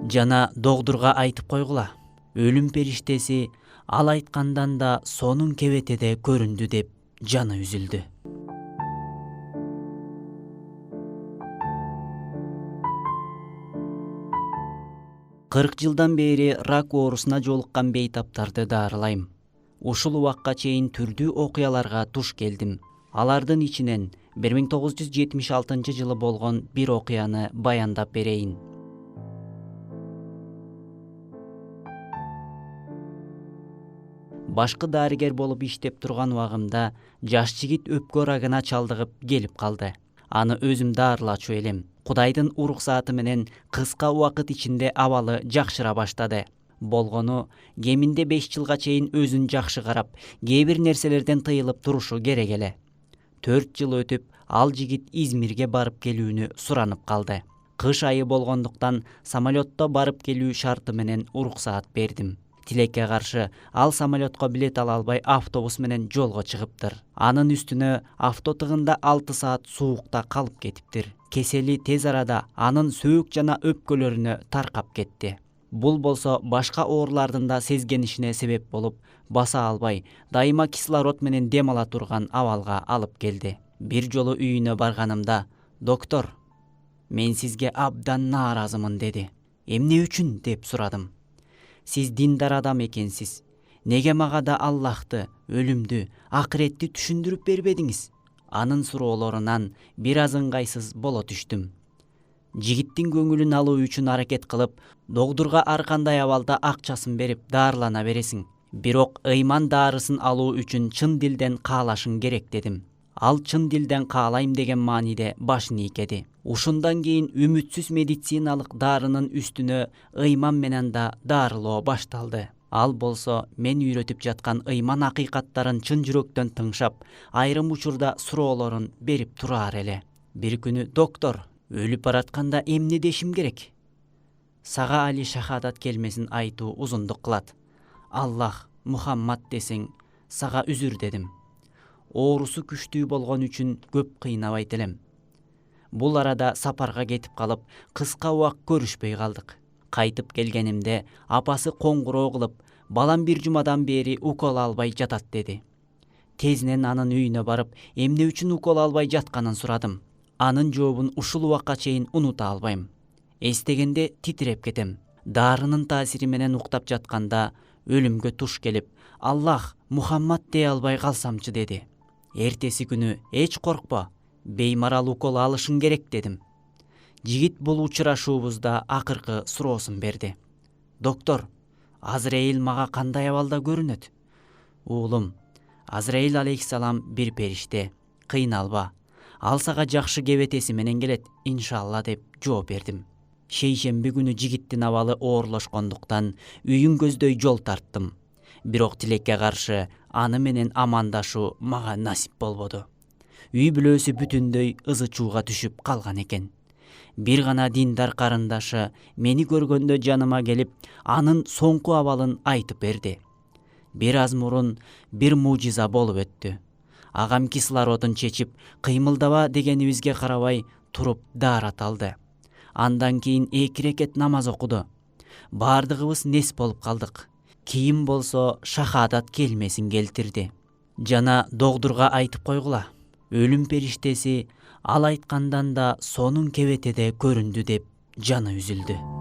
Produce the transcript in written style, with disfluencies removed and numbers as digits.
Жана догдурга айтып койгула. Өлүм периштеси ал айткандан да сонун кебетеде көрүндү деп жаны үзүлдү. Кырк жылдан бери рак оорусуна жолуккан бейтаптарды даарылайм. Ушул убакка чейин түрдүү окуяларга туш келдим. Алардын ичинен 1976 жылы болгон бир окуяны баяндап берейин. Башкы дарыгер болуп иштеп турган убагымда жаш жигит өпкө рагына чалдыгып келип калды. Аны өзүм даарылачу элем. Кудайдын уруксааты менен кыска убакыт ичинде абалы жакшыра баштады. Болгону кеминде 5 жылга чейин өзүн жакшы карап, кээ бир нерселерден тыйылып турушу керек эле. 4 жыл өтүп, ал жигит Измирге барып келүүнү суранып калды. Кыш айы болгондуктан самолетто барып келүү шарты менен уруксаат бердим. Тилекке каршы ал самолетко билет ала албай автобус менен жолго чыгыптыр. Анын үстүнө авто тыгында 6 саат суукта калып кетиптир. Кесели тез арада анын сөөк жана өпкөлөрүнө таркап кетти. Бул болсо башка оорулардын да сезгенишине себеп болуп, баса албай, дайыма кислород менен дем ала турган абалга алып келди. Бир жолу үйүнө барганымда, доктор, мен сизге абдан нааразымын деди. Эмне үчүн деп сурадым. Сиз диндар адам экенсиз. Неге мага да Аллахты, өлүмдү, акыретти түшүндүрүп бербедиңиз? Анын суроолорунан бир аз ыңгайсыз боло түштүм. Жигиттин көңүлүн алуу үчүн аракет кылып, догдурга ар кандай абалда акчасын берип даарылана бересиң. Бирок ыйман даарысын алуу үчүн чын дилден каалашың керек дедим. Ал чын дилден каалайм деген мааниде башын ийкеди. Ушундан кийин үмүтсүз медициналык даарынын үстүнө ыйман менен да даарылоо башталды. Ал болсо мен үйрөтүп жаткан ыйман акыйкаттарын чын жүрөктөн тыңшап, айрым учурда суроолорун берип турар эле. Бир күнү доктор, өлүп баратканда эмне дешим керек? Сага али шахадат келмесин айтуу узундук кылат. Аллах, Мухаммад десең, сага үзүр дедим. Оорусу күчтүү болгон үчүн көп кыйнабайт элем. Бул арада сапарга кетип калып, кыска убак көрүшпөй калдык. Кайтып келгенимде апасы коңгуроо кылып, балам бир жумадан бери укол албай жатат деди. Тезинен анын үйүнө барып, эмне үчүн укол албай жатканын сурадым. Анын жообун ушул убакка чейин унута албайм. Эстегенде титиреп кетем. Даарынын таасири менен уктап жатканда өлүмгө туш келип, Аллах, Мухаммад дей албай калсамчы деди. Эртеси күнү эч коркпо, беймарал укол алышың керек дедим. Жигит бул учурашуубузда акыркы суроосун берди. Доктор, Азраил мага кандай абалда көрүнөт? Уулум, Азраил алейхиссалам бир периште. Кыйналба. Ал сага жакшы кебетеси менен келет, иншалла деп жооп бердим. Шейшемби күнү жигиттин абалы оорлошкондуктан үйүн көздөй жол тарттым. Бирок тилекке каршы аны менен амандашуу мага насип болбоду. Үй бүлөсү бүтүндөй ызы чууга түшүп калган экен. Бир гана диндар карындашы мени көргөндө жаныма келип, анын соңку абалын айтып берди. Бир аз мурун бир мужиза болуп өттү. Агам кислородун чечип, кыймылдаба дегенибизге карабай туруп даарат алды. Андан кийин 2 рекет намаз окуду. Бардыгыбыз нес болуп калдык. Кийин болсо шахадат келмесин келтирди. Жана догдурга айтып койгула. Өлүм периштеси ал айткандан да сонун кебетеде көрүндү деп жаны үзүлдү.